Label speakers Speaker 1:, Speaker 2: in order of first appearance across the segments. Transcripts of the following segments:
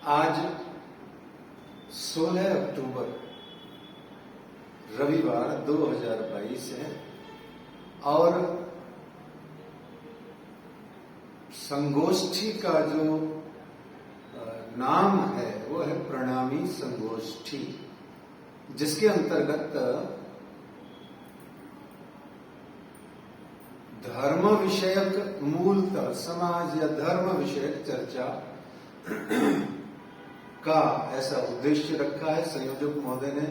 Speaker 1: आज 16 अक्टूबर रविवार 2022 है और संगोष्ठी का जो नाम है वो है प्रणामी संगोष्ठी, जिसके अंतर्गत धर्म विषयक मूलतः समाज या धर्म विषयक चर्चा का ऐसा उद्देश्य रखा है। संयोजक महोदय ने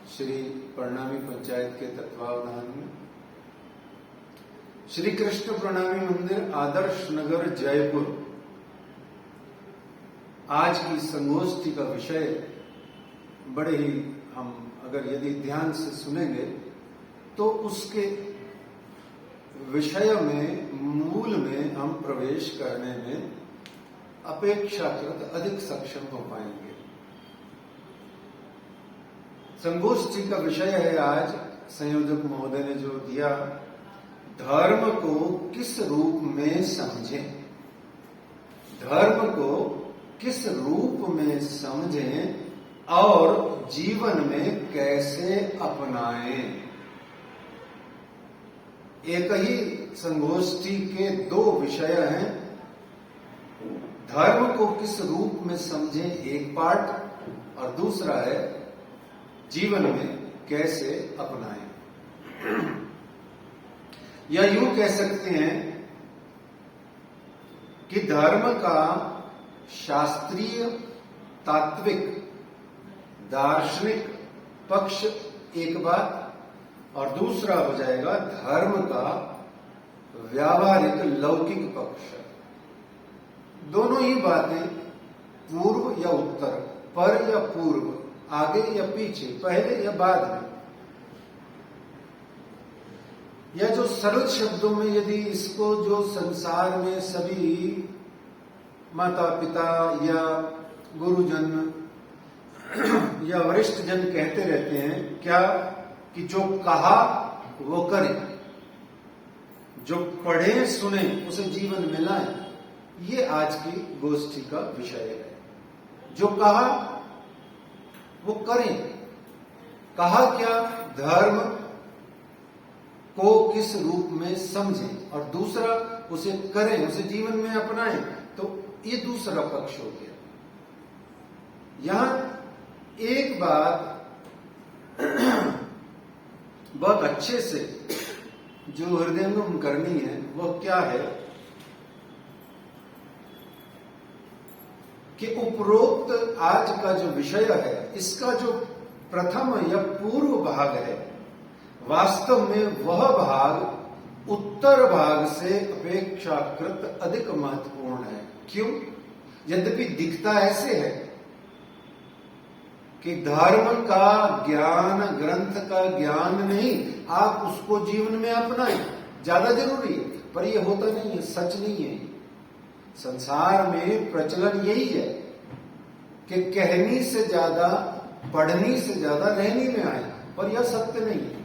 Speaker 1: श्री प्रणामी पंचायत के तत्वावधान में श्री कृष्ण प्रणामी मंदिर आदर्श नगर जयपुर आज की संगोष्ठी का विषय बड़े ही हम अगर यदि ध्यान से सुनेंगे तो उसके विषय में मूल में हम प्रवेश करने में अपेक्षाकृत अधिक सक्षम हो पाएंगे। संगोष्ठी का विषय है आज संयोजक महोदय ने जो दिया, धर्म को किस रूप में समझें, धर्म को किस रूप में समझें और जीवन में कैसे अपनाएं। एक ही संगोष्ठी के दो विषय हैं। धर्म को किस रूप में समझें एक पार्ट और दूसरा है जीवन में कैसे अपनाएं। या यूं कह सकते हैं कि धर्म का शास्त्रीय तात्विक दार्शनिक पक्ष एक बात और दूसरा हो जाएगा धर्म का व्यावहारिक लौकिक पक्ष। दोनों ही बातें पूर्व या उत्तर, पर या पूर्व, आगे या पीछे, पहले या बाद में, या जो सरल शब्दों में यदि इसको जो संसार में सभी माता पिता या गुरुजन या वरिष्ठ जन कहते रहते हैं क्या कि जो कहा वो करें, जो पढ़े सुने उसे जीवन में लाएं। ये आज की गोष्ठी का विषय है। जो कहा वो करें। कहा क्या? धर्म को किस रूप में समझें और दूसरा उसे करें, उसे जीवन में अपनाएं। तो ये दूसरा पक्ष हो गया। यहां एक बात बहुत अच्छे से जो हृदयंगम करनी है वह क्या है कि उपरोक्त आज का जो विषय है इसका जो प्रथम या पूर्व भाग है वास्तव में वह भाग उत्तर भाग से अपेक्षाकृत अधिक महत्वपूर्ण है। क्यों? यद्यपि दिखता ऐसे है कि धर्म का ज्ञान, ग्रंथ का ज्ञान नहीं, आप उसको जीवन में अपनाएं, ज्यादा जरूरी है, पर यह होता नहीं है, सच नहीं है। संसार में प्रचलन यही है कि कहनी से ज्यादा, पढ़नी से ज्यादा रहनी में आए, पर यह सत्य नहीं है।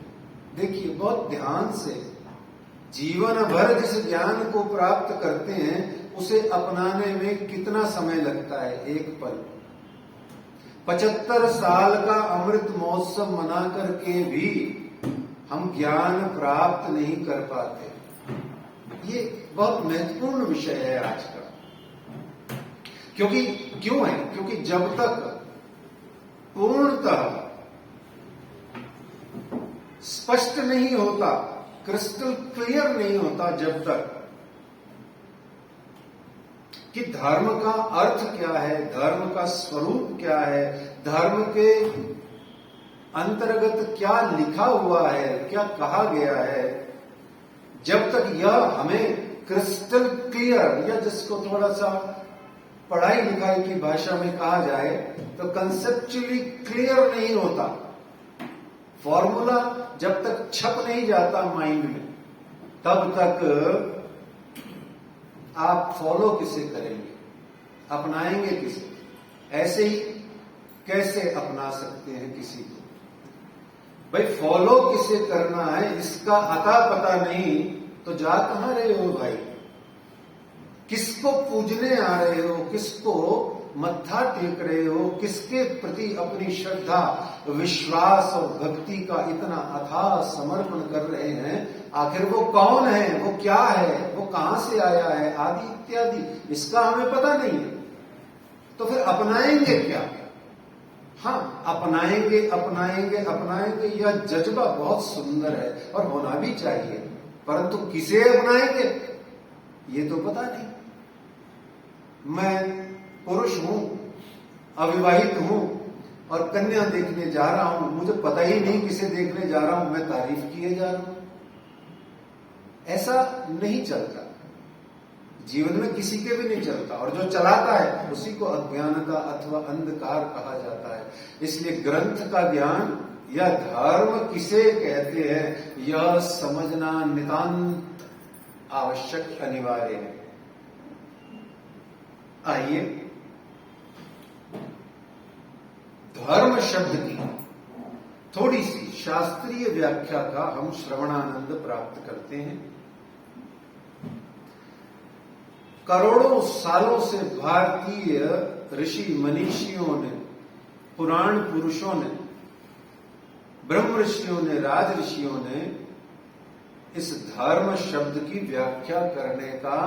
Speaker 1: देखिए बहुत ध्यान से, जीवन भर जिस ज्ञान को प्राप्त करते हैं उसे अपनाने में कितना समय लगता है? एक पल। 75 साल का अमृत महोत्सव मना करके भी हम ज्ञान प्राप्त नहीं कर पाते। ये बहुत महत्वपूर्ण विषय है आज का। क्यों है? क्योंकि जब तक पूर्णतः स्पष्ट नहीं होता, क्रिस्टल क्लियर नहीं होता, जब तक कि धर्म का अर्थ क्या है, धर्म का स्वरूप क्या है, धर्म के अंतर्गत क्या लिखा हुआ है, क्या कहा गया है, जब तक यह हमें क्रिस्टल क्लियर, या जिसको थोड़ा सा पढ़ाई लिखाई की भाषा में कहा जाए तो कंसेप्चुअली क्लियर नहीं होता, फॉर्मूला जब तक छप नहीं जाता माइंड में, तब तक आप फॉलो किसे करेंगे, अपनाएंगे किसे? ऐसे ही कैसे अपना सकते हैं किसी को? भाई फॉलो किसे करना है इसका अता पता नहीं तो जा कहां रहे हो भाई? किसको पूजने आ रहे हो, किसको मत्था टेक रहे हो, किसके प्रति अपनी श्रद्धा, विश्वास और भक्ति का इतना अथाह समर्पण कर रहे हैं, आखिर वो कौन है, वो क्या है, वो कहां से आया है, आदि इत्यादि, इसका हमें पता नहीं है। तो फिर अपनाएंगे क्या? हाँ, अपनाएंगे अपनाएंगे अपनाएंगे, यह जज्बा बहुत सुंदर है और होना भी चाहिए, परंतु किसे अपनाएंगे ये तो पता नहीं। मैं पुरुष हूं, अविवाहित हूं और कन्या देखने जा रहा हूं, मुझे पता ही नहीं किसे देखने जा रहा हूं, मैं तारीफ किए जा रहा हूं। ऐसा नहीं चलता, जीवन में किसी के भी नहीं चलता, और जो चलाता है उसी को अज्ञानता अथवा अंधकार कहा जाता है। इसलिए ग्रंथ का ज्ञान या धर्म किसे कहते हैं, यह समझना नितांत आवश्यक, अनिवार्य है। आइए धर्म शब्द की थोड़ी सी शास्त्रीय व्याख्या का हम श्रवणानंद प्राप्त करते हैं। करोड़ों सालों से भारतीय ऋषि मनीषियों ने, पुराण पुरुषों ने, ब्रह्म ऋषियों ने, राज ऋषियों ने इस धर्म शब्द की व्याख्या करने का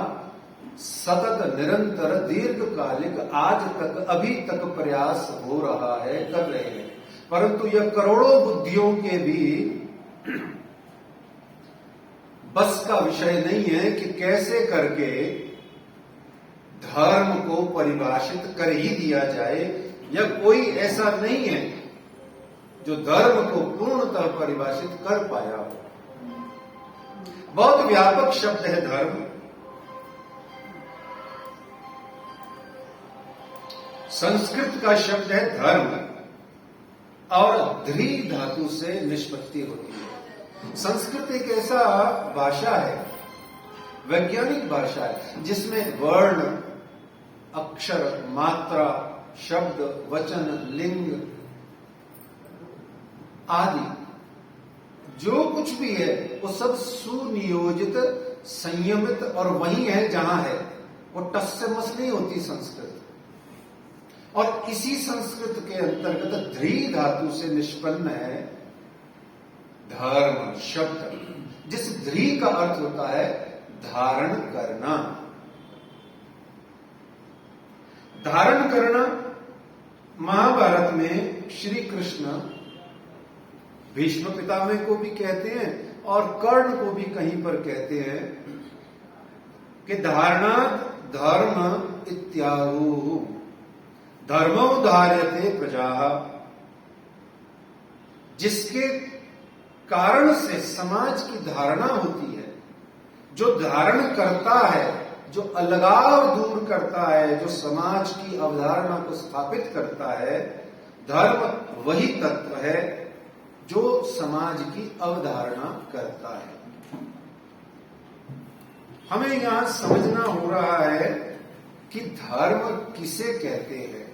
Speaker 1: सतत, निरंतर, दीर्घकालिक, आज तक, अभी तक प्रयास हो रहा है, कर रहे हैं। परंतु यह करोड़ों बुद्धियों के भी बस का विषय नहीं है कि कैसे करके धर्म को परिभाषित कर ही दिया जाए, या कोई ऐसा नहीं है जो धर्म को पूर्णतः परिभाषित कर पाया हो। बहुत व्यापक शब्द है धर्म। संस्कृत का शब्द है धर्म और ध्री धातु से निष्पत्ति होती है। संस्कृत एक ऐसा भाषा है, वैज्ञानिक भाषा है, जिसमें वर्ण, अक्षर, मात्रा, शब्द, वचन, लिंग आदि जो कुछ भी है वो सब सुनियोजित, संयमित और वही है जहां है, वो टस से मस नहीं होती संस्कृत। और इसी संस्कृत के अंतर्गत ध्री धातु से निष्पन्न है धर्म शब्द, जिस ध्री का अर्थ होता है धारण करना। धारण करना महाभारत में श्री कृष्ण भीष्म पितामह को भी कहते हैं और कर्ण को भी कहीं पर कहते हैं कि धारणात् धर्म इत्याहु, धर्मो धार्यते प्रजाः। जिसके कारण से समाज की धारणा होती है, जो धारण करता है, जो अलगाव दूर करता है, जो समाज की अवधारणा को स्थापित करता है, धर्म वही तत्व है जो समाज की अवधारणा करता है। हमें यहां समझना हो रहा है कि धर्म किसे कहते हैं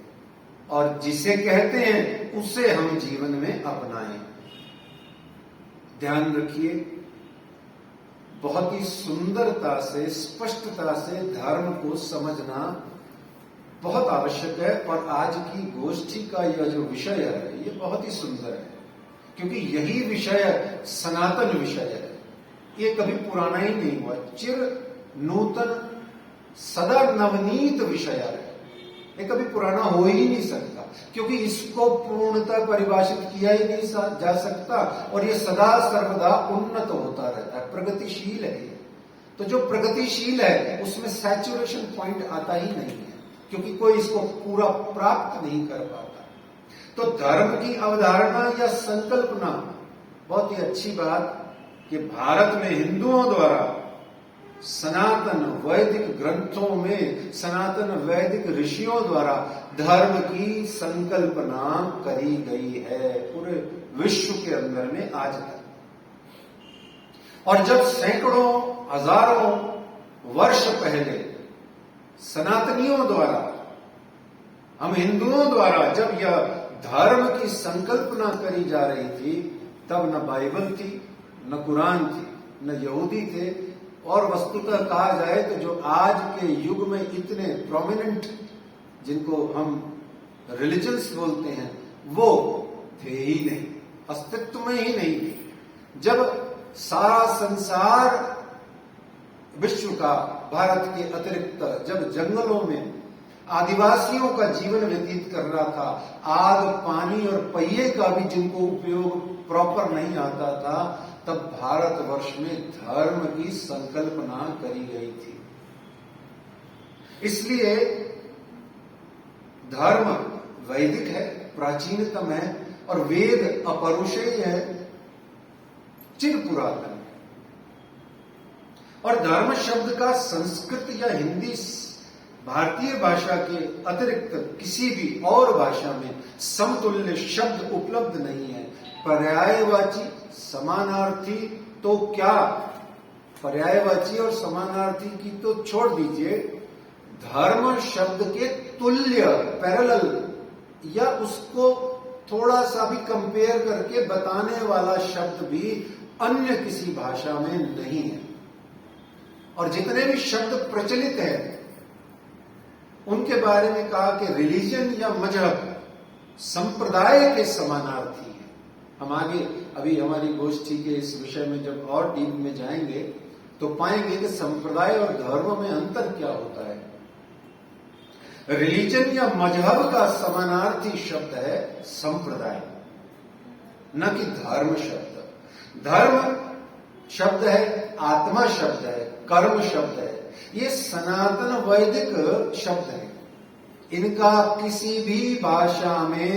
Speaker 1: और जिसे कहते हैं उसे हम जीवन में अपनाएं। ध्यान रखिए, बहुत ही सुंदरता से, स्पष्टता से धर्म को समझना बहुत आवश्यक है। और आज की गोष्ठी का यह जो विषय है ये बहुत ही सुंदर है, क्योंकि यही विषय सनातन विषय है। ये कभी पुराना ही नहीं हुआ, चिर नूतन, सदा नवनीत विषय है। ये कभी पुराना हो ही नहीं सकता, क्योंकि इसको पूर्णतः परिभाषित किया ही नहीं जा सकता, और ये सदा सर्वदा उन्नत होता रहता है, प्रगतिशील है। तो जो प्रगतिशील है उसमें सैचुरेशन पॉइंट आता ही नहीं है, क्योंकि कोई इसको पूरा प्राप्त नहीं कर पाता। तो धर्म की अवधारणा या संकल्पना, बहुत ही अच्छी बात कि भारत में हिंदुओं द्वारा सनातन वैदिक ग्रंथों में, सनातन वैदिक ऋषियों द्वारा धर्म की संकल्पना करी गई है पूरे विश्व के अंदर में आज तक। और जब सैकड़ों, हजारों वर्ष पहले सनातनियों द्वारा, हम हिंदुओं द्वारा जब यह धर्म की संकल्पना करी जा रही थी, तब न बाइबल थी, न कुरान थी, न यहूदी थे, और वस्तुतः कहा जाए तो जो आज के युग में इतने प्रोमिनेंट जिनको हम रिलीजन्स बोलते हैं, वो थे ही नहीं, अस्तित्व में ही नहीं थे। जब सारा संसार विश्व का, भारत के अतिरिक्त, जब जंगलों में आदिवासियों का जीवन व्यतीत कर रहा था, आग, पानी और पहिए का भी जिनको उपयोग प्रॉपर नहीं आता था, तब भारतवर्ष में धर्म की संकल्पना करी गई थी। इसलिए धर्म वैदिक है, प्राचीनतम है, और वेद अपरुषेय है, चिर पुरातन है। और धर्म शब्द का संस्कृत या हिंदी, भारतीय भाषा के अतिरिक्त किसी भी और भाषा में समतुल्य शब्द उपलब्ध नहीं है। पर्यायवाची, समानार्थी तो क्या, पर्यायवाची और समानार्थी की तो छोड़ दीजिए, धर्म शब्द के तुल्य, पैरेलल, या उसको थोड़ा सा भी कंपेयर करके बताने वाला शब्द भी अन्य किसी भाषा में नहीं है। और जितने भी शब्द प्रचलित हैं उनके बारे में कहा कि रिलीजन या मजहब संप्रदाय के समानार्थी है। हम आगे अभी हमारी गोष्ठी के इस विषय में जब और डीप में जाएंगे तो पाएंगे कि संप्रदाय और धर्म में अंतर क्या होता है। रिलीजन या मजहब का समानार्थी शब्द है संप्रदाय, न कि धर्म शब्द। धर्म शब्द है, आत्मा शब्द है, कर्म शब्द है, ये सनातन वैदिक शब्द है। इनका किसी भी भाषा में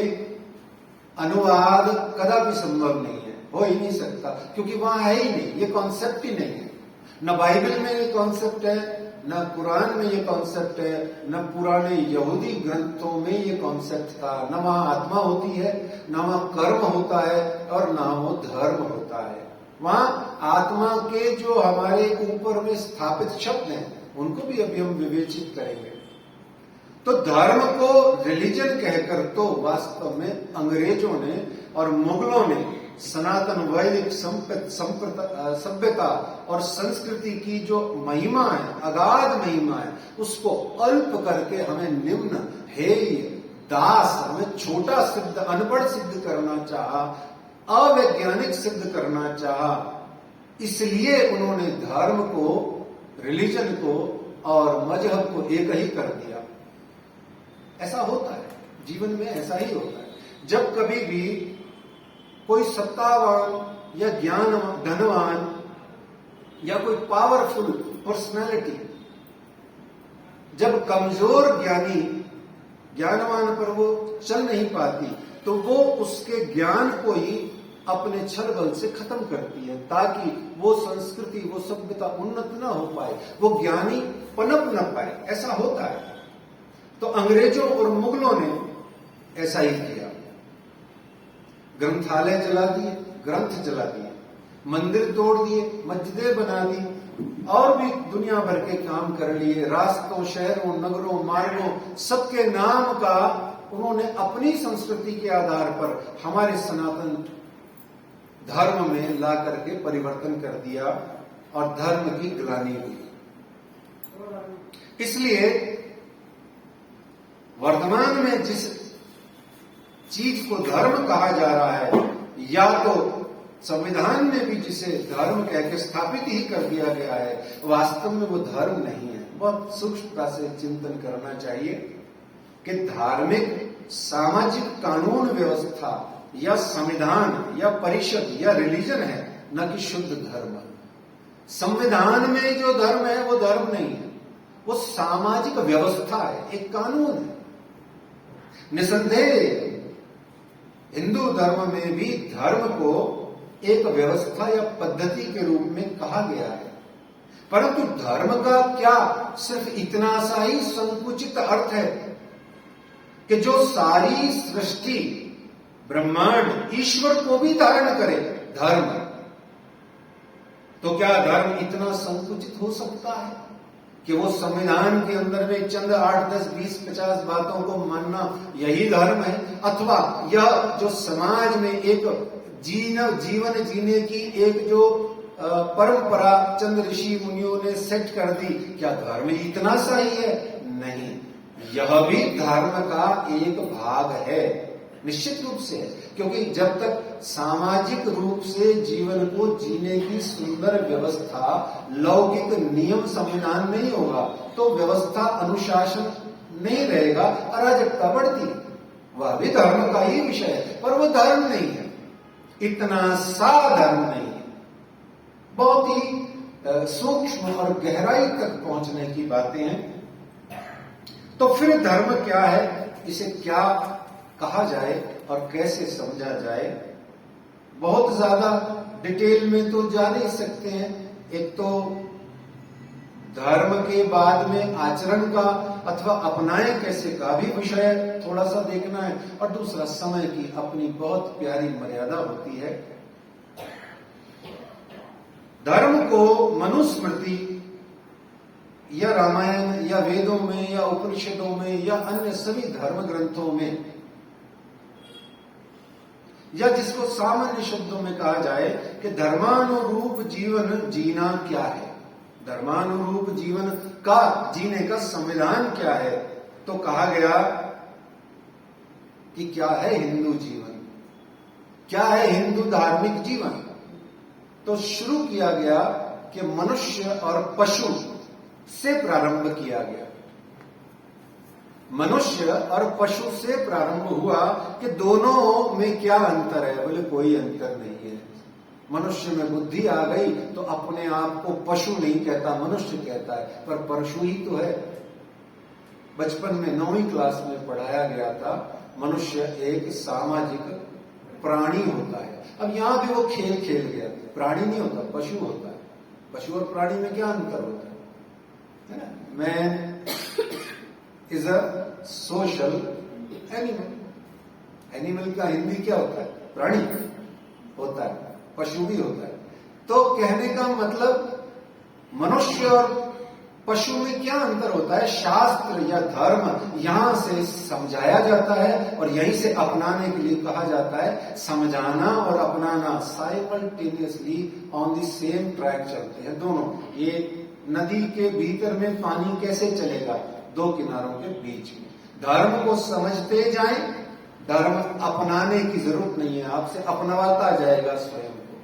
Speaker 1: अनुवाद कदापि संभव नहीं है, हो ही नहीं सकता, क्योंकि वहां है ही नहीं, ये कॉन्सेप्ट ही नहीं है। न बाइबल में ये कॉन्सेप्ट है, न कुरान में ये कॉन्सेप्ट है, न पुराने यहूदी ग्रंथों में ये कॉन्सेप्ट था। न वहां आत्मा होती है, न वहां कर्म होता है, और न वो धर्म होता है। वहां आत्मा के जो हमारे ऊपर में स्थापित शब्द हैं उनको भी अभी हम विवेचित करेंगे। तो धर्म को रिलीजन कहकर तो वास्तव में अंग्रेजों ने और मुगलों ने सनातन वैदिक सभ्यता और संस्कृति की जो महिमा है, अगाध महिमा है, उसको अल्प करके हमें निम्न, हेय, दास, हमें छोटा सिद्ध, अनपढ़ सिद्ध करना चाहा, अवैज्ञानिक सिद्ध करना चाहा। इसलिए उन्होंने धर्म को, रिलीजन को और मजहब को एक ही कर दिया। ऐसा होता है जीवन में, ऐसा ही होता है। जब कभी भी कोई सत्तावान या धनवान या कोई पावरफुल पर्सनालिटी जब कमजोर ज्ञानवान पर वो चल नहीं पाती, तो वो उसके ज्ञान को ही अपने छल बल से खत्म करती है, ताकि वो संस्कृति, वो सभ्यता उन्नत ना हो पाए, वो ज्ञानी पनप न पाए। ऐसा होता है। तो अंग्रेजों और मुगलों ने ऐसा ही किया। ग्रंथालय जला दिए, ग्रंथ जला दिए, मंदिर तोड़ दिए, मस्जिदें बना दी, और भी दुनिया भर के काम कर लिए। रास्तों, शहरों, नगरों, मार्गों, सबके नाम का उन्होंने अपनी संस्कृति के आधार पर हमारे सनातन धर्म में ला करके परिवर्तन कर दिया, और धर्म की ग्लानि हुई। इसलिए वर्तमान में जिस चीज को धर्म कहा जा रहा है, या तो संविधान में भी जिसे धर्म कह के स्थापित ही कर दिया गया है, वास्तव में वो धर्म नहीं है। बहुत सूक्ष्मता से चिंतन करना चाहिए कि धार्मिक, सामाजिक कानून व्यवस्था या संविधान या परिषद या रिलीजन है, न कि शुद्ध धर्म। संविधान में जो धर्म है वो धर्म नहीं है, वो सामाजिक व्यवस्था है, एक कानून है। निसंदेह हिंदू धर्म में भी धर्म को एक व्यवस्था या पद्धति के रूप में कहा गया है, परंतु धर्म का क्या सिर्फ इतना सा ही संकुचित अर्थ है कि जो सारी सृष्टि, ब्रह्मांड, ईश्वर को भी धारण करे धर्म। तो क्या धर्म इतना संकुचित हो सकता है कि वो संविधान के अंदर में चंद 8, 10, 20, 50 बातों को मानना यही धर्म है? अथवा यह जो समाज में एक जीवन जीने की एक जो परंपरा चंद ऋषि मुनियों ने सेट कर दी, क्या धर्म इतना सा ही है? नहीं, यह भी धर्म का एक भाग है, निश्चित रूप से। क्योंकि जब तक सामाजिक रूप से जीवन को जीने की सुंदर व्यवस्था, लौकिक नियम संविधान नहीं होगा तो व्यवस्था, अनुशासन नहीं रहेगा, अराजकता बढ़ती। वह भी धर्म का ही विषय है, पर वो धर्म नहीं है, इतना सा धर्म नहीं है। बहुत ही सूक्ष्म और गहराई तक पहुंचने की बातें हैं। तो फिर धर्म क्या है, इसे क्या कहा जाए और कैसे समझा जाए, बहुत ज्यादा डिटेल में तो जा नहीं सकते हैं। एक तो धर्म के बाद में आचरण का अथवा अपनाएं कैसे का भी विषय थोड़ा सा देखना है, और दूसरा समय की अपनी बहुत प्यारी मर्यादा होती है। धर्म को मनुस्मृति या रामायण या वेदों में या उपनिषदों में या अन्य सभी धर्म ग्रंथों में, या जिसको सामान्य शब्दों में कहा जाए कि धर्मानुरूप जीवन जीना क्या है, धर्मानुरूप जीवन का जीने का संविधान क्या है, तो कहा गया कि क्या है हिंदू जीवन, क्या है हिंदू धार्मिक जीवन। तो शुरू किया गया कि मनुष्य और पशु से प्रारंभ किया गया। मनुष्य और पशु से प्रारंभ हुआ कि दोनों में क्या अंतर है। बोले कोई अंतर नहीं है। मनुष्य में बुद्धि आ गई तो अपने आप को पशु नहीं कहता, मनुष्य कहता है, पर पशु ही तो है। बचपन में 9वीं क्लास में पढ़ाया गया था, मनुष्य एक सामाजिक प्राणी होता है। अब यहां भी वो खेल खेल गया, प्राणी नहीं होता, पशु होता है। पशु और प्राणी में क्या अंतर होता है ना? Man is a social animal. Animal का हिंदी क्या होता है? प्राणी होता है, पशु भी होता है। तो कहने का मतलब मनुष्य और पशु में क्या अंतर होता है, शास्त्र या धर्म यहां से समझाया जाता है और यहीं से अपनाने के लिए कहा जाता है। समझाना और अपनाना simultaneously on the same track चलते हैं दोनों। ये नदी के भीतर में पानी कैसे चलेगा? दो किनारों के बीच में। धर्म को समझते जाएं, धर्म अपनाने की जरूरत नहीं है, आपसे अपनावाता जाएगा स्वयं को।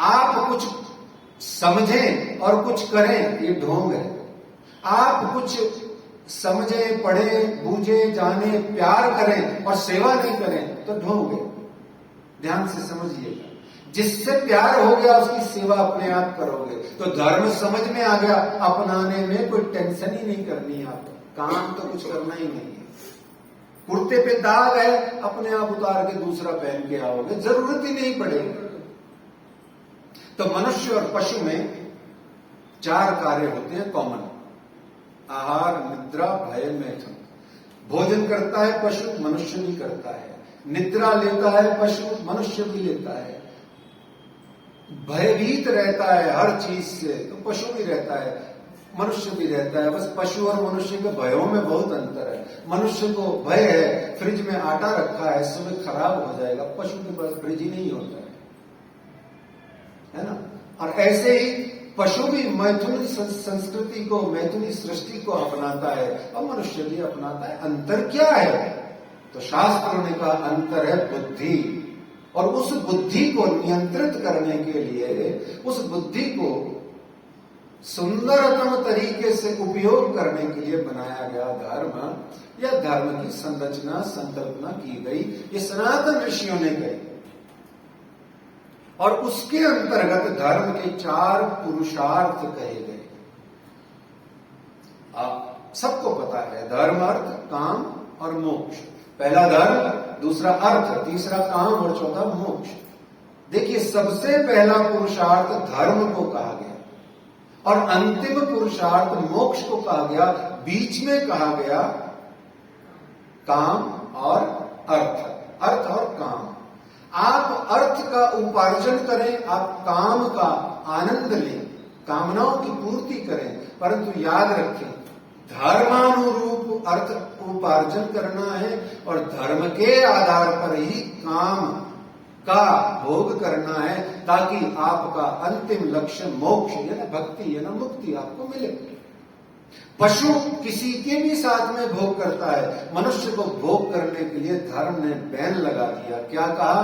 Speaker 1: आप कुछ समझें और कुछ करें, ये ढोंग है। आप कुछ समझें, पढ़ें, बूझे, जाने, प्यार करें और सेवा नहीं करें तो ढोंग है। ध्यान से समझिएगा। जिससे प्यार हो गया उसकी सेवा अपने आप करोगे। तो धर्म समझ में आ गया, अपनाने में कोई टेंशन ही नहीं करनी है आपको, काम तो कुछ करना ही नहीं है। कुर्ते पे दाग है, अपने आप उतार के दूसरा पहन के आओगे, जरूरत ही नहीं पड़ेगी। तो मनुष्य और पशु में 4 कार्य होते हैं कॉमन: आहार, निद्रा, भय, मैथुन। भोजन करता है पशु, मनुष्य भी करता है। निद्रा लेता है पशु, मनुष्य भी लेता है। भयभीत रहता है हर चीज से, तो पशु भी रहता है, मनुष्य भी रहता है। बस पशु और मनुष्य के भयों में बहुत अंतर है। मनुष्य को भय है, फ्रिज में आटा रखा है, सुबह खराब हो जाएगा। पशु के पास फ्रिज ही नहीं होता है ना? और ऐसे ही पशु भी मैथुनी संस्कृति को, मैथुनी सृष्टि को अपनाता है और मनुष्य भी अपनाता है। अंतर क्या है? तो शास्त्रों ने कहा अंतर है बुद्धि। और उस बुद्धि को नियंत्रित करने के लिए, उस बुद्धि को सुंदरतम तरीके से उपयोग करने के लिए बनाया गया धर्म, या धर्म की संरचना, संकल्पना की गई। ये सनातन ऋषियों ने कही। और उसके अंतर्गत धर्म के 4 पुरुषार्थ कहे गए। आप सबको पता है, धर्म, अर्थ, काम और मोक्ष। पहला धर्म, दूसरा अर्थ, तीसरा काम और चौथा मोक्ष। देखिए, सबसे पहला पुरुषार्थ धर्म को कहा गया और अंतिम पुरुषार्थ मोक्ष को कहा गया। बीच में कहा गया काम और अर्थ, अर्थ और काम। आप अर्थ का उपार्जन करें, आप काम का आनंद लें, कामनाओं की पूर्ति करें, परंतु याद रखें धर्मानुरूप अर्थ उपार्जन करना है और धर्म के आधार पर ही काम का भोग करना है, ताकि आपका अंतिम लक्ष्य मोक्ष या भक्ति या मुक्ति आपको मिले। पशु किसी के भी साथ में भोग करता है, मनुष्य को भोग करने के लिए धर्म ने बैन लगा दिया। क्या कहा?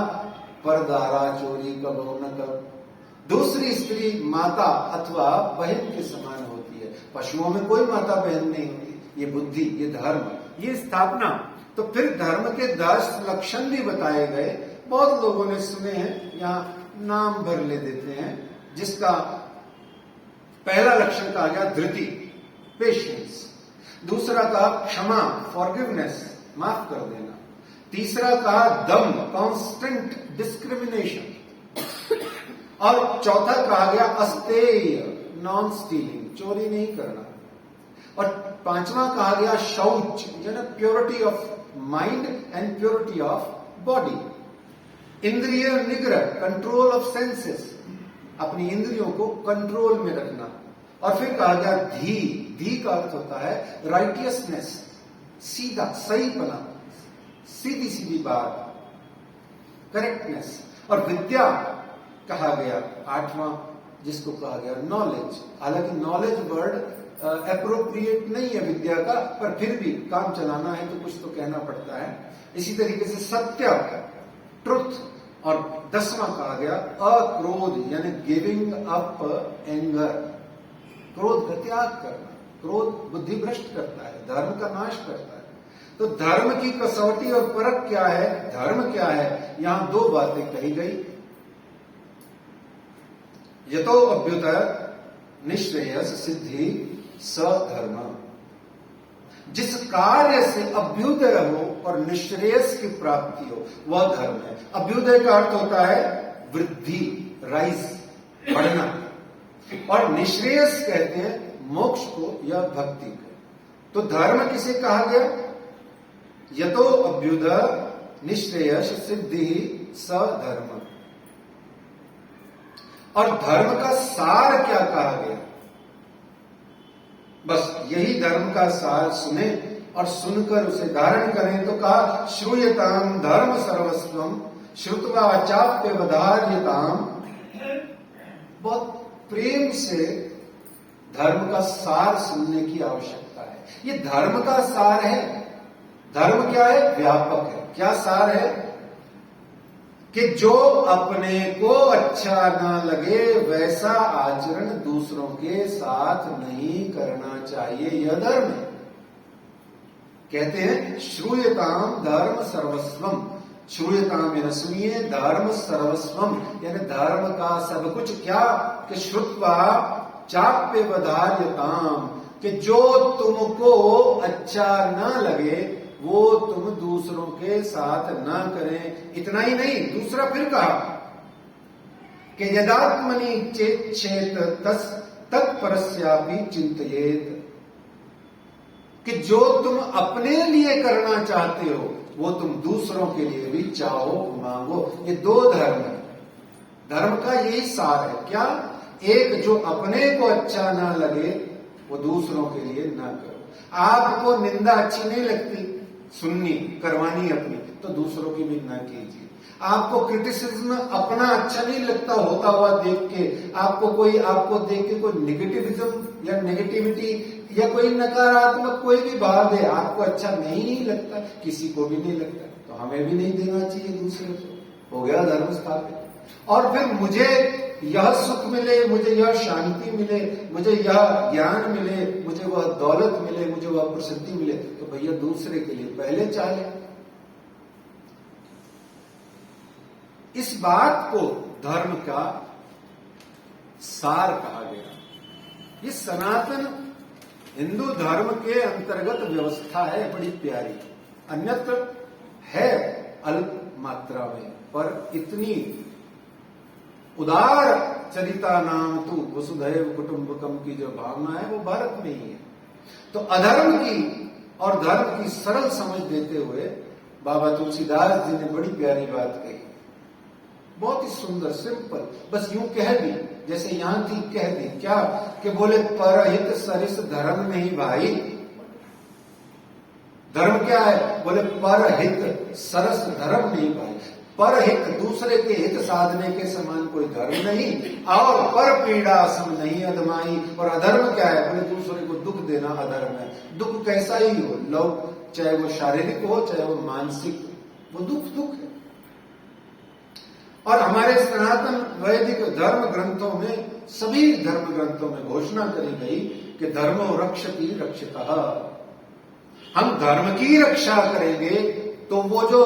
Speaker 1: परदारा चोरी कबो न कर। दूसरी स्त्री माता अथवा बहन के समान होती है। पशुओं में कोई माता बहन नहीं होती। ये बुद्धि, ये धर्म, ये स्थापना। तो फिर धर्म के 10 लक्षण भी बताए गए। बहुत लोगों ने सुने हैं, यहां नाम भर ले देते हैं। जिसका पहला लक्षण कहा गया धृति, पेशेंस। दूसरा कहा क्षमा, फॉरगिवनेस, माफ कर देना। तीसरा कहा दम, कांस्टेंट डिस्क्रिमिनेशन। और चौथा कहा गया अस्तेय, नॉन स्टीलिंग, चोरी नहीं करना। और पांचवा कहा गया शौच, यानी purity of mind and purity of body. इंद्रिय निग्रह, कंट्रोल ऑफ सेंसेस, अपनी इंद्रियों को कंट्रोल में रखना। और फिर कहा गया धी, धी का अर्थ होता है राइटियसनेस, सीधा, सहीपना, सीधी सीधी बात, करेक्टनेस। और विद्या कहा गया 8वां, जिसको कहा गया नॉलेज। हालांकि नॉलेज वर्ड एप्रोप्रिएट नहीं है विद्या का, पर फिर भी काम चलाना है तो कुछ तो कहना पड़ता है। इसी तरीके से सत्य, ट्रुथ। और 10वां कहा गया अक्रोध, यानी गिविंग अप एंगर, क्रोध का त्याग करना। क्रोध बुद्धि भ्रष्ट करता है, धर्म का नाश करता है। तो धर्म की कसौटी और परख क्या है, धर्म क्या है, यहां 2 बातें कही गई। यतो अभ्युदय निश्रेयस सिद्धि सधर्म। जिस कार्य से अभ्युदय हो और निश्रेयस की प्राप्ति हो वह धर्म है। अभ्युदय का अर्थ होता है वृद्धि, राइज, बढ़ना। और निश्रेयस कहते हैं मोक्ष को या भक्ति को। तो धर्म किसे कहा गया? यतो अभ्युदय निश्रेयस सिद्धि सधर्म। और धर्म का सार क्या कहा गया? बस यही धर्म का सार सुने और सुनकर उसे धारण करें। तो कहा श्रूयताम धर्म सर्वस्वम श्रुत्वा चाप्यवधार्यताम। बहुत प्रेम से धर्म का सार सुनने की आवश्यकता है। ये धर्म का सार है। धर्म क्या है? व्यापक है। क्या सार है? कि जो अपने को अच्छा ना लगे वैसा आचरण दूसरों के साथ नहीं करना चाहिए। यह धर्म है। कहते हैं श्रूयताम धर्म सर्वस्वम। श्रूयताम यानी सुनिए, धर्म सर्वस्वम यानी धर्म का सब कुछ। क्या? कि श्रुत्वा चाप्यवधार्यताम, कि जो तुमको अच्छा ना लगे वो तुम दूसरों के साथ ना करें। इतना ही नहीं, दूसरा फिर कहा कि यदात्मनि चेत तत्परस्यापि चिंतयेत, कि जो तुम अपने लिए करना चाहते हो वो तुम दूसरों के लिए भी चाहो, मांगो। ये 2 धर्म है। धर्म का यही सार है। क्या? एक, जो अपने को अच्छा ना लगे वो दूसरों के लिए ना करो। आपको निंदा अच्छी नहीं लगती, सुननी, करवानी अपनी, तो दूसरों की भी ना कीजिए। आपको क्रिटिसिज्म अपना अच्छा नहीं लगता होता हुआ देख के, आपको देख के कोई निगेटिविज्म या नेगेटिविटी या कोई नकारात्मक कोई भी भाव दे, आपको अच्छा नहीं लगता, किसी को भी नहीं लगता, तो हमें भी नहीं देना चाहिए दूसरे को। हो गया धर्म स्थापित। और फिर मुझे यह सुख मिले, मुझे यह शांति मिले, मुझे यह ज्ञान मिले, मुझे वह दौलत मिले, मुझे वह प्रसिद्धि मिले, तो भैया दूसरे के लिए पहले चाहे। इस बात को धर्म का सार कहा गया। ये सनातन हिंदू धर्म के अंतर्गत व्यवस्था है, बड़ी प्यारी। अन्यत्र है अल्प मात्रा में, पर इतनी उदार चरिता नाम तू वसुधैव कुटुंबकम की जो भावना है वो भारत में ही है। तो अधर्म की और धर्म की सरल समझ देते हुए बाबा तुलसीदास जी ने बड़ी प्यारी बात कही, बहुत ही सुंदर, सिंपल। बस यूं कह दी जैसे यहां थी, कह दी। क्या? कि बोले परहित सरिस धर्म नहीं भाई। धर्म क्या है? बोले परहित सरस धर्म नहीं भाई। परहित, दूसरे के हित साधने के समान कोई धर्म नहीं, और पर पीड़ा सम नहीं अधमाई। और अधर्म क्या है? बोले दूसरे को दुख देना अधर्म है। दुख कैसा ही हो, लोग चाहे वो शारीरिक हो चाहे वो मानसिक, वो दुख है। और हमारे सनातन वैदिक धर्म ग्रंथों में, सभी धर्म ग्रंथों में घोषणा करी गई कि धर्मो रक्षति रक्षितः। हम धर्म की रक्षा करेंगे तो वो जो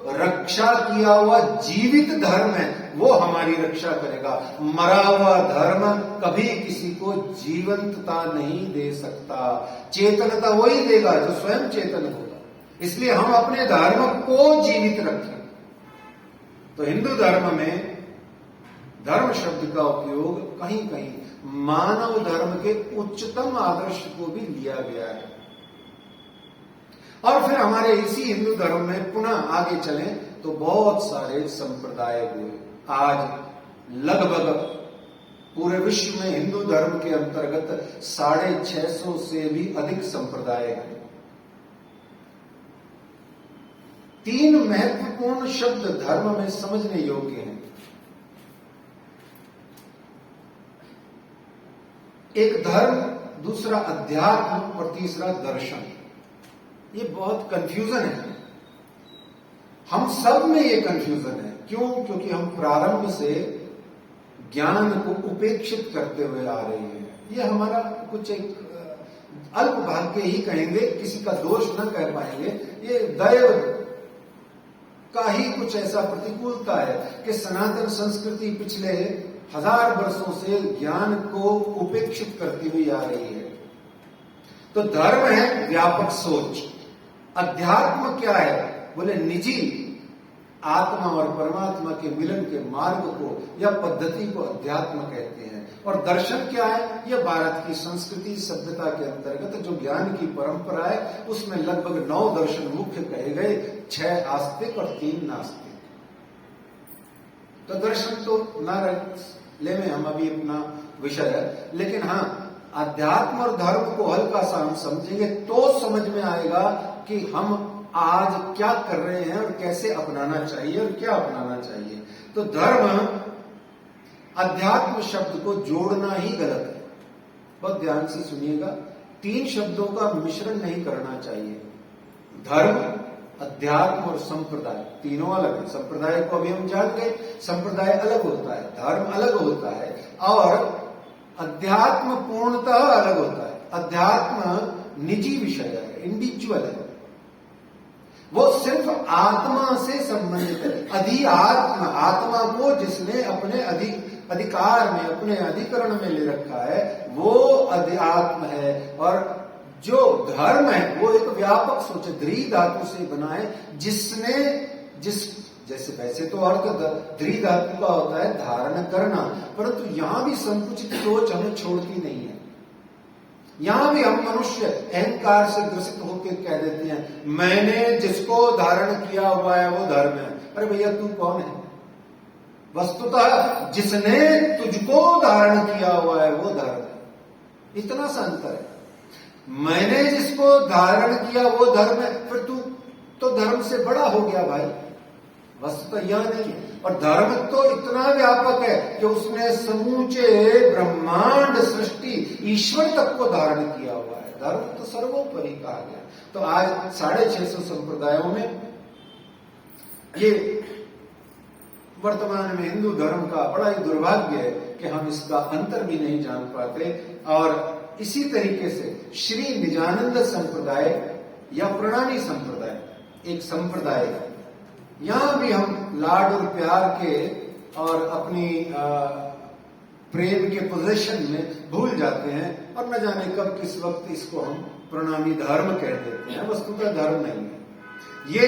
Speaker 1: रक्षा किया हुआ जीवित धर्म है वो हमारी रक्षा करेगा। मरा हुआ धर्म कभी किसी को जीवंतता नहीं दे सकता। चेतनता वही देगा जो स्वयं चेतन होगा। इसलिए हम अपने धर्म को जीवित रखें। तो हिंदू धर्म में धर्म शब्द का उपयोग कहीं कहीं मानव धर्म के उच्चतम आदर्श को भी लिया गया है। और फिर हमारे इसी हिंदू धर्म में पुनः आगे चलें तो बहुत सारे संप्रदाय हुए। आज लगभग पूरे विश्व में हिंदू धर्म के अंतर्गत 650 से भी अधिक संप्रदाय हैं। 3 महत्वपूर्ण शब्द धर्म में समझने योग्य हैं। एक धर्म, दूसरा अध्यात्म और तीसरा दर्शन। ये बहुत कंफ्यूजन है, हम सब में ये कंफ्यूजन है। क्यों? क्योंकि हम प्रारंभ से ज्ञान को उपेक्षित करते हुए आ रहे हैं। ये हमारा कुछ एक अल्प भाग्य ही कहेंगे, किसी का दोष न कह पाएंगे। ये दैव का ही कुछ ऐसा प्रतिकूलता है कि सनातन संस्कृति पिछले 1000 वर्षों से ज्ञान को उपेक्षित करती हुई आ रही है। तो धर्म है व्यापक सोच। अध्यात्म क्या है? बोले निजी आत्मा और परमात्मा के मिलन के मार्ग को या पद्धति को अध्यात्म कहते हैं। और दर्शन क्या है? यह भारत की संस्कृति सभ्यता के अंतर्गत जो ज्ञान की परंपरा है उसमें लगभग 9 दर्शन मुख्य कहे गए, 6 आस्तिक और 3 नास्तिक। तो दर्शन तो न ले में हम अभी अपना विषय है, लेकिन हाँ अध्यात्म और धर्म को हल्का सा हम समझेंगे तो समझ में आएगा कि हम आज क्या कर रहे हैं और कैसे अपनाना चाहिए और क्या अपनाना चाहिए। तो धर्म अध्यात्म शब्द को जोड़ना ही गलत है। बहुत ध्यान से सुनिएगा, 3 शब्दों का मिश्रण नहीं करना चाहिए। धर्म, अध्यात्म और संप्रदाय तीनों अलग है। संप्रदाय को अभी हम जान गए, संप्रदाय अलग होता है, धर्म अलग होता है और अध्यात्म पूर्णतः अलग होता है। अध्यात्म निजी विषय है, इंडिविजुअल है, वो सिर्फ आत्मा से संबंधित है। अधिआत्म, आत्मा को जिसने अपने अधिकार में, अपने अधिकरण में ले रखा है वो अध्यात्म है। और जो धर्म है वो एक व्यापक सोच, द्रि धातु से बना है, जिसने जैसे वैसे तो अर्थ द्रि धातु का होता है धारण करना, परंतु यहां भी संकुचित सोच हमें छोड़ती नहीं है। यहां भी हम मनुष्य अहंकार से ग्रसित होकर कह देते हैं मैंने जिसको धारण किया हुआ है वो धर्म है। अरे भैया तू कौन है? वस्तुतः जिसने तुझको धारण किया हुआ है वो धर्म है। इतना सा अंतर है। मैंने जिसको धारण किया वो धर्म है, फिर तू तो धर्म से बड़ा हो गया भाई। वस्तुतः यह नहीं है। और धर्म तो इतना व्यापक है कि उसने समूचे ब्रह्मांड सृष्टि ईश्वर तक को धारण किया हुआ है। धर्म तो सर्वोपरि कहा गया। तो आज 650 संप्रदायों में ये वर्तमान में हिंदू धर्म का बड़ा ही दुर्भाग्य है कि हम इसका अंतर भी नहीं जान पाते। और इसी तरीके से श्री निजानंद संप्रदाय या प्रणामी संप्रदाय एक संप्रदाय है। यहां भी हम लाड और प्यार के और अपनी प्रेम के पोजीशन में भूल जाते हैं और न जाने कब किस वक्त इसको हम प्रणामी धर्म कह देते हैं। वस्तुतः धर्म नहीं है, ये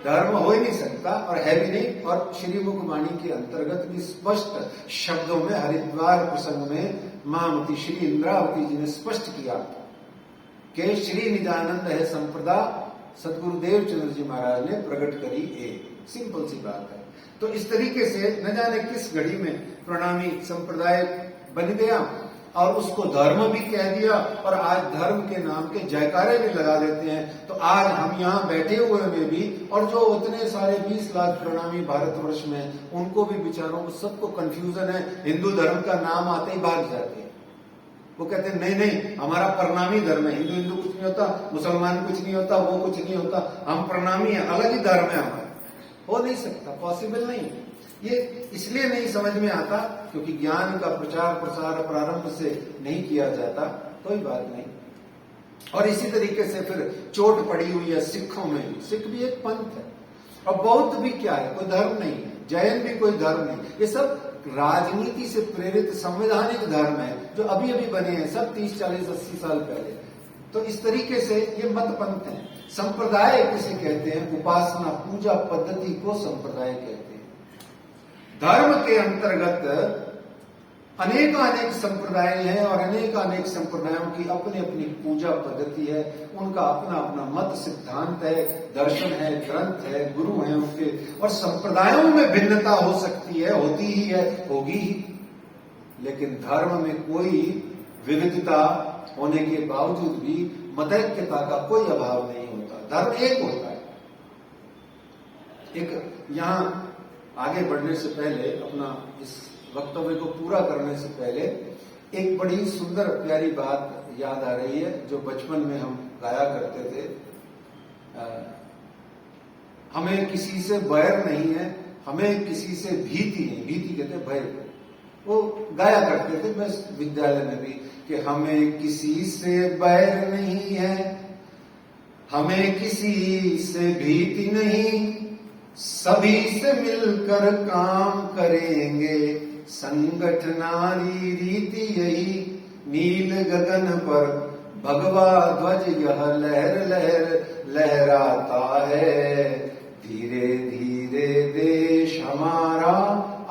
Speaker 1: धर्म हो ही नहीं सकता और है भी नहीं। और श्री मुखवाणी के अंतर्गत भी स्पष्ट शब्दों में हरिद्वार प्रसंग में महामती श्री इंद्रावती जी ने स्पष्ट किया कि श्री निजानंद है संप्रदा, सदगुरुदेव चंद्र जी महाराज ने प्रकट करी। एक सिंपल सी बात है। तो इस तरीके से न जाने किस घड़ी में प्रणामी संप्रदाय बन गया और उसको धर्म भी कह दिया और आज धर्म के नाम के जयकारे भी लगा देते हैं। तो आज हम यहाँ बैठे हुए में भी और जो उतने सारे 20 लाख प्रणामी भारतवर्ष में, उनको भी बेचारों को सबको कंफ्यूजन है। हिंदू धर्म का नाम आते ही भाग जाते हैं। वो कहते हैं नहीं नहीं, हमारा प्रणामी धर्म है, हिंदू हिंदू कुछ नहीं होता, मुसलमान कुछ नहीं होता, वो कुछ नहीं होता, हम प्रणामी है, अलग ही धर्म है हमारा। हो नहीं सकता, पॉसिबल नहीं है। ये इसलिए नहीं समझ में आता क्योंकि ज्ञान का प्रचार प्रसार प्रारंभ से नहीं किया जाता, कोई बात नहीं। और इसी तरीके से फिर चोट पड़ी हुई है सिखों में भी। सिख भी एक पंथ है और बौद्ध भी क्या है, कोई धर्म नहीं है, जैन भी कोई धर्म नहीं, ये सब राजनीति से प्रेरित संवैधानिक धर्म है जो अभी अभी बने हैं, सब 30, 40, 80 साल पहले। तो इस तरीके से ये मत पंथ है। संप्रदाय किसे कहते हैं? उपासना पूजा पद्धति को संप्रदाय कहते हैं। धर्म के अंतर्गत अनेक संप्रदाय हैं और अनेक संप्रदायों की अपनी अपनी पूजा पद्धति है, उनका अपना अपना मत सिद्धांत है, दर्शन है, ग्रंथ है, गुरु हैं उनके। और संप्रदायों में भिन्नता हो सकती है, होती ही है, होगी ही, लेकिन धर्म में कोई विविधता होने के बावजूद भी मतैक्यता का कोई अभाव नहीं होता। धर्म एक होता है। एक यहाँ आगे बढ़ने से पहले, अपना इस वक्तव्य को पूरा करने से पहले एक बड़ी सुंदर प्यारी बात याद आ रही है जो बचपन में हम गाया करते थे। हमें किसी से बैर नहीं है, हमें किसी से भीति नहीं, भीति कहते हैं भय को। वो गाया करते थे बस विद्यालय में भी कि हमें किसी से बैर नहीं है, हमें किसी से भीति नहीं, सभी से मिलकर काम करेंगे, संगठनारी रीति यही, नील गगन पर भगवा ध्वज यह लहर लहर लहराता है, धीरे धीरे देश हमारा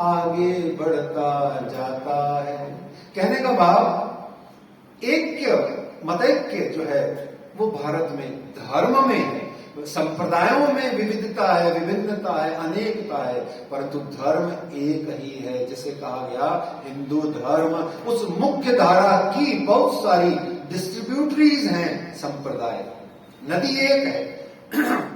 Speaker 1: आगे बढ़ता जाता है। कहने का भाव ऐक्य मतैक्य जो है वो भारत में धर्म में है। संप्रदायों में विविधता है, विभिन्नता है, अनेकता है, परंतु धर्म एक ही है। जैसे कहा गया हिंदू धर्म, उस मुख्य धारा की बहुत सारी डिस्ट्रीब्यूटरीज हैं संप्रदाय। नदी एक है,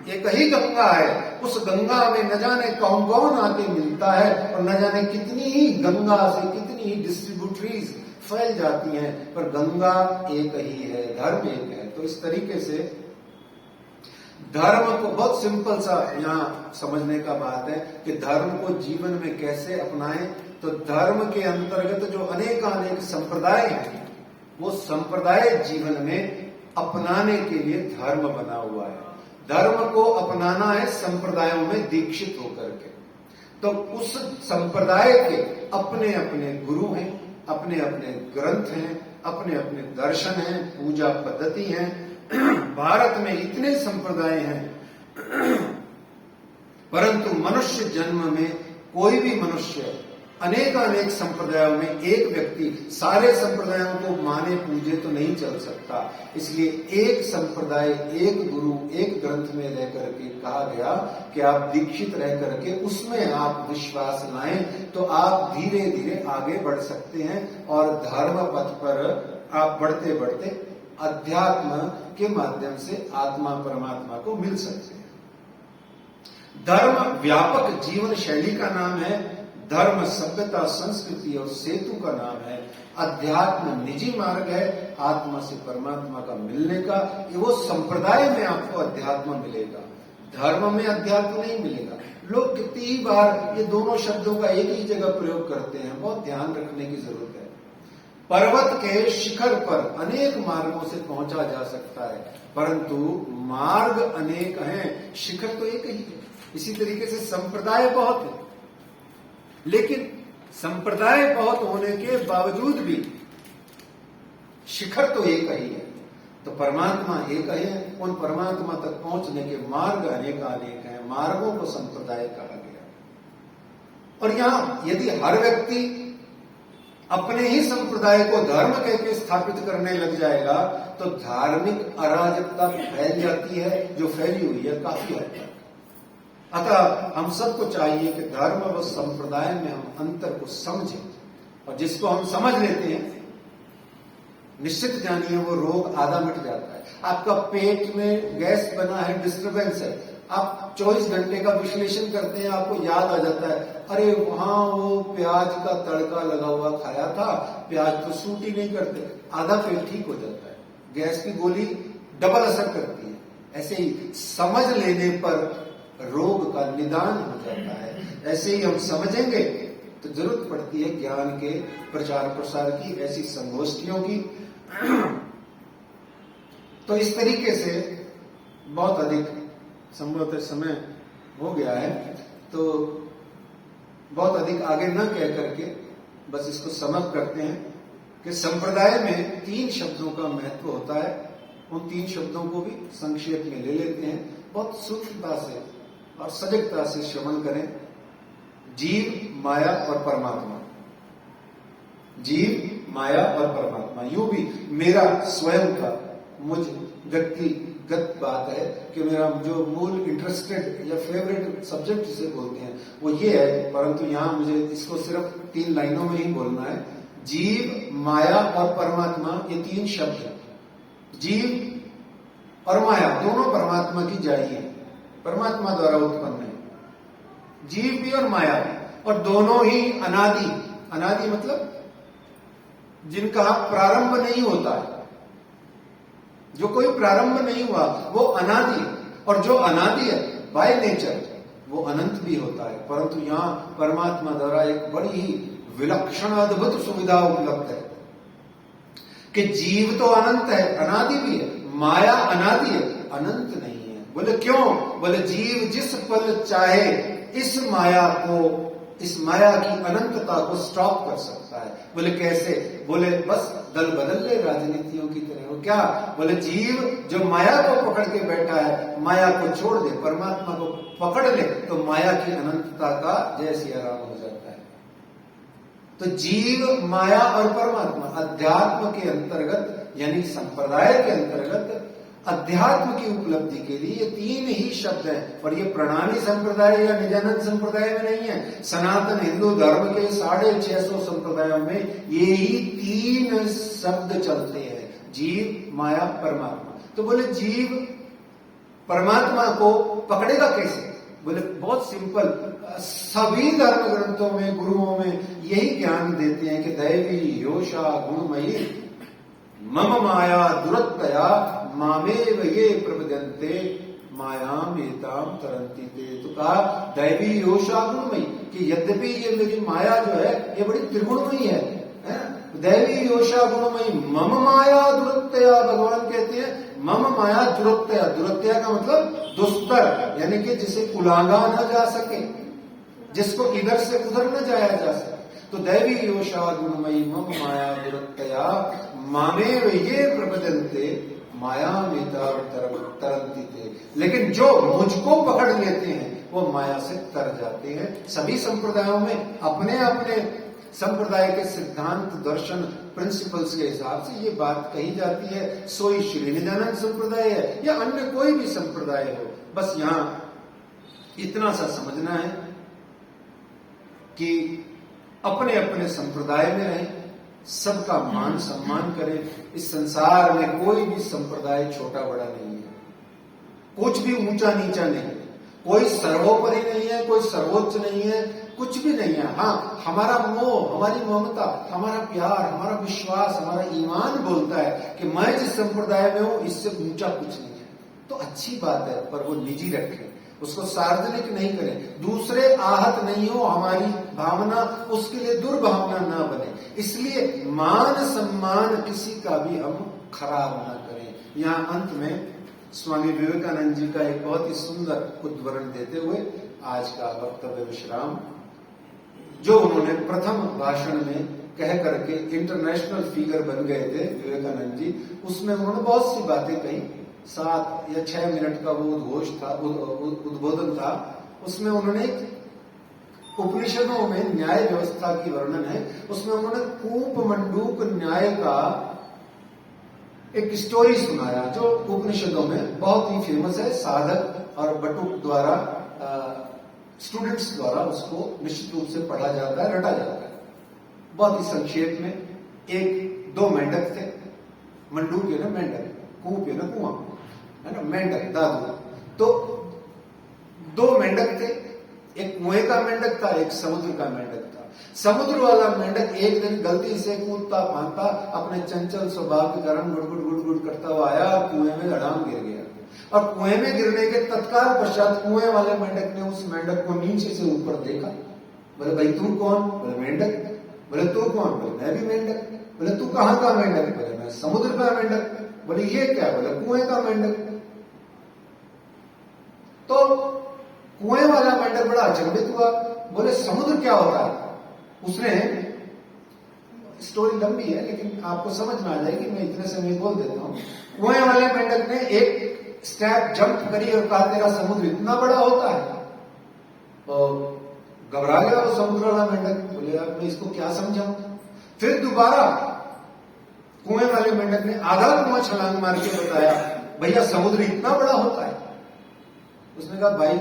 Speaker 1: एक ही गंगा है, उस गंगा में न जाने कौन कौन आके मिलता है और न जाने कितनी ही गंगा से कितनी ही डिस्ट्रीब्यूटरीज फैल जाती हैं, पर गंगा एक ही है, धर्म एक है। तो इस तरीके से धर्म को बहुत सिंपल सा यहाँ समझने का बात है कि धर्म को जीवन में कैसे अपनाएं। तो धर्म के अंतर्गत जो अनेक संप्रदाय हैं, वो संप्रदाय जीवन में अपनाने के लिए धर्म बना हुआ है। धर्म को अपनाना है संप्रदायों में दीक्षित होकर के। तो उस संप्रदाय के अपने अपने गुरु हैं, अपने अपने ग्रंथ हैं, अपने अपने दर्शन हैं, पूजा पद्धति हैं। भारत में इतने संप्रदाय हैं, परंतु मनुष्य जन्म में कोई भी मनुष्य अनेक संप्रदायों में एक व्यक्ति सारे संप्रदायों को माने पूजे तो नहीं चल सकता। इसलिए एक संप्रदाय, एक गुरु, एक ग्रंथ में रह करके कहा गया कि आप दीक्षित रह करके उसमें आप विश्वास लाएं तो आप धीरे धीरे आगे बढ़ सकते हैं और धर्म पथ पर आप बढ़ते बढ़ते अध्यात्म के माध्यम से आत्मा परमात्मा को मिल सकते हैं। धर्म व्यापक जीवन शैली का नाम है, धर्म सभ्यता संस्कृति और सेतु का नाम है, अध्यात्म निजी मार्ग है आत्मा से परमात्मा का मिलने का। ये वो संप्रदाय में आपको अध्यात्म मिलेगा, धर्म में अध्यात्म नहीं मिलेगा। लोग कितनी बार ये दोनों शब्दों का एक ही जगह प्रयोग करते हैं, बहुत ध्यान रखने की जरूरत है। पर्वत के शिखर पर अनेक मार्गों से पहुंचा जा सकता है, परंतु मार्ग अनेक हैं, शिखर तो एक ही है। इसी तरीके से संप्रदाय बहुत है, लेकिन संप्रदाय बहुत होने के बावजूद भी शिखर तो एक ही है। तो परमात्मा एक ही है, उन परमात्मा तक पहुंचने के मार्ग अनेक हैं, मार्गों को संप्रदाय कहा गया। और यहां यदि हर व्यक्ति अपने ही संप्रदाय को धर्म कहकर स्थापित करने लग जाएगा तो धार्मिक अराजकता फैल जाती है, जो फैली हुई है काफी हद तक। अतः हम सबको चाहिए कि धर्म व संप्रदाय में हम अंतर को समझें, और जिसको हम समझ लेते हैं निश्चित जानिए वो रोग आधा मिट जाता है। आपका पेट में गैस बना है, डिस्टरबेंस है, आप 24 घंटे का विश्लेषण करते हैं, आपको याद आ जाता है, अरे वहां वो प्याज का तड़का लगा हुआ खाया था, प्याज तो सूट ही नहीं करते, आधा पेट ठीक हो जाता है। गैस की गोली डबल असर करती है। ऐसे ही समझ लेने पर रोग का निदान हो जाता है। ऐसे ही हम समझेंगे तो जरूरत पड़ती है ज्ञान के प्रचार प्रसार की, ऐसी संगोष्ठियों की। तो इस तरीके से बहुत अधिक संभवतः समय हो गया है, तो बहुत अधिक आगे न कह करके बस इसको समअप करते हैं कि संप्रदाय में 3 शब्दों का महत्व होता है। उन 3 शब्दों को भी संक्षेप में ले लेते हैं, बहुत सूक्ष्मता से और सजगता से श्रवण करें। जीव, माया और परमात्मा। जीव, माया और परमात्मा। यूं भी मेरा स्वयं का मुझ व्यक्तिगत बात है कि मेरा जो मूल इंटरेस्टेड या फेवरेट सब्जेक्ट जिसे बोलते हैं वो ये है, परंतु यहां मुझे इसको सिर्फ 3 लाइनों में ही बोलना है। जीव, माया और परमात्मा, ये 3 शब्द हैं। जीव और माया दोनों परमात्मा की जाई है, परमात्मा द्वारा उत्पन्न है। जीव भी और माया भी, और दोनों ही अनादि। अनादि मतलब जिनका प्रारंभ नहीं होता है, जो कोई प्रारंभ नहीं हुआ वो अनादि है, और जो अनादि है बाय नेचर वो अनंत भी होता है। परंतु यहां परमात्मा द्वारा एक बड़ी ही विलक्षण अद्भुत सुविधा उपलब्ध है कि जीव तो अनंत है, अनादि भी है, माया अनादि है, अनंत नहीं है। बोले क्यों? बोले जीव जिस पल चाहे इस माया की अनंतता को स्टॉप कर सकता है। बोले कैसे? बोले बस दल बदल ले राजनीतियों की तरह। वो क्या? बोले जीव जो माया को पकड़ के बैठा है, माया को छोड़ दे, परमात्मा को पकड़ ले, तो माया की अनंतता का जय सिया राम हो जाता है। तो जीव, माया और परमात्मा अध्यात्म के अंतर्गत यानी संप्रदाय के अंतर्गत अध्यात्म की उपलब्धि के लिए ये 3 ही शब्द हैं। और ये प्रणाली संप्रदाय या निजानंद संप्रदाय में नहीं है, सनातन हिंदू धर्म के 650 संप्रदायों में ये ही 3 शब्द चलते हैं, जीव, माया, परमात्मा। तो बोले जीव परमात्मा को पकड़ेगा कैसे? बोले बहुत सिंपल, सभी धर्म ग्रंथों में, गुरुओं में यही ज्ञान देते हैं कि दैवी योषा गुणमयी मम माया दुरत्तया मामेव ये प्रपद्यन्ते मायाम एताम तरन्ति ते। तो कहा दैवी योषा गुणमयी, कि यद्यपि ये मेरी माया जो है ये बड़ी त्रिगुणमयी है। दैवी योषा गुणमयी मम माया दुरत्तया, भगवान कहते हैं मम माया दुरत्तया। दुरत्तया का मतलब दुस्तर, यानी कि जिसे उलांगा न जा सके, जिसको इधर से उधर न जाया जा सके। तो दैवी योषा गुणमयी मम माया दुरत्तया मामेव ये प्रपद्यन्ते माया में तरन्ति ते। लेकिन जो मुझको पकड़ लेते हैं वो माया से तर जाते हैं। सभी संप्रदायों में अपने अपने संप्रदाय के सिद्धांत, दर्शन, प्रिंसिपल्स के हिसाब से ये बात कही जाती है। सोई श्री निजानंद संप्रदाय है या अन्य कोई भी संप्रदाय हो, बस यहां इतना सा समझना है कि अपने अपने संप्रदाय में रहें, सबका मान सम्मान करें। इस संसार में कोई भी संप्रदाय छोटा बड़ा नहीं है, कुछ भी ऊंचा नीचा नहीं है, कोई सर्वोपरि नहीं है, कोई सर्वोच्च नहीं है, कुछ भी नहीं है। हाँ, हमारा मोह, हमारी ममता, हमारा प्यार, हमारा विश्वास, हमारा ईमान बोलता है कि मैं जिस संप्रदाय में हूं इससे ऊंचा कुछ नहीं है। तो अच्छी बात है, पर वो निजी रखें, उसको सार्वजनिक नहीं करें, दूसरे आहत नहीं हो हमारी भावना, उसके लिए दुर्भावना ना बने। इसलिए मान सम्मान किसी का भी हम खराब ना करें। यहाँ अंत में स्वामी विवेकानंद जी का एक बहुत ही सुंदर उद्धरण देते हुए आज का वक्तव्य विश्राम, जो उन्होंने प्रथम भाषण में कह करके इंटरनेशनल फिगर बन गए थे विवेकानंद जी, उसमें उन्होंने बहुत सी बातें कही। 7 या 6 मिनट का वो उद्घोष था, उद्बोधन था। उसमें उन्होंने उपनिषदों में न्याय व्यवस्था की वर्णन है, उसमें उन्होंने कूप मंडूक न्याय का एक स्टोरी सुनाया जो उपनिषदों में बहुत ही फेमस है। साधक और बटुक द्वारा, स्टूडेंट्स द्वारा उसको निश्चित रूप से पढ़ा जाता है, रटा जाता है। बहुत ही संक्षेप में 1-2 मेंढक थे, मंडू के ना मेंढक, कुएं पे ना कुआं, है ना, मेंढक दादू। तो दो मेंढक थे, एक कुएं का मेंढक था, एक समुद्र का मेंढक था। समुद्र वाला मेंढक एक दिन गलती से कूदता फांदता अपने चंचल स्वभाव के कारण गुड़गुड़ गुड़गुड़ करता हुआ आया और कुएं में धड़ाम गिर गया। और कुएं में गिरने के तत्काल पश्चात कुएं वाले मेंढक ने उस मेंढक को नीचे से ऊपर देखा। बोले भाई तू कौन? बोले मेंढक। बोले तू कौन? बोले मैं भी मेंढक। बोले तू कहां का मेंढक? बोले मैं समुद्र का मेंढक। बोले ये क्या? बोले कुएं का मेंढक। तो कुएं वाला मेंढक बड़ा अचंभित हुआ, बोले समुद्र क्या होता है? उसने, स्टोरी लंबी है लेकिन आपको समझ में आ जाएगी, मैं इतने से मैं बोल देता हूं। कुएं वाले मेंढक ने एक स्टेप जंप करी और कहा तेरा समुद्र इतना बड़ा होता है? तो घबरा गया वो समुद्र वाला मेंढक, बोले यार मैं इसको क्या समझाऊं। फिर दोबारा कुएं वाले मेंढक ने आधा कुआं छलांग मार के बताया भैया समुद्र इतना बड़ा होता है। उसने कहा भाई,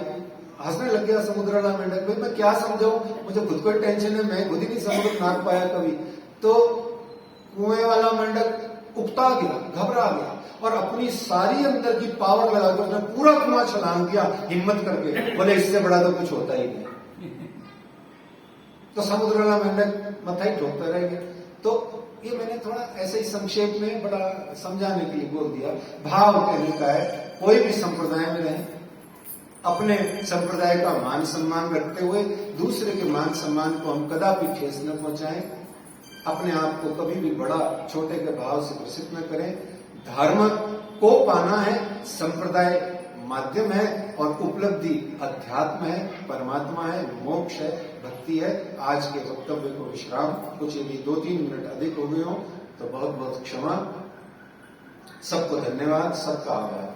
Speaker 1: हंसने लग गया समुद्र वाला मेंढक, भाई मैं क्या समझाऊं, मुझे खुद को टेंशन है, मैं खुद ही नहीं समुद्र नाप पाया कभी। तो कुएं वाला मेंढक उकता गया, घबरा गया और अपनी सारी अंदर की पावर लगाकर उसने पूरा कुआं छलांग दिया हिम्मत करके, बोले इससे बड़ा तो कुछ होता ही नहीं। तो समुद्र वाला मेंढक मथा ही ठोकता रह गया। तो ये मैंने थोड़ा ऐसे ही संक्षेप में बड़ा समझाने के लिए बोल दिया। भाव कहने का है कोई भी संप्रदाय में रहे, अपने संप्रदाय का मान सम्मान रखते हुए दूसरे के मान सम्मान को हम कदापि ठेस न पहुंचाएं। अपने आप को कभी भी बड़ा छोटे के भाव से प्रसिद्ध न करें। धर्म को पाना है, संप्रदाय माध्यम है और उपलब्धि अध्यात्म है, परमात्मा है, मोक्ष है, भक्ति है। आज के वक्तव्य को विश्राम, कुछ यदि 2-3 मिनट अधिक हो गए हो तो बहुत बहुत क्षमा। सबको धन्यवाद, सबका आभार।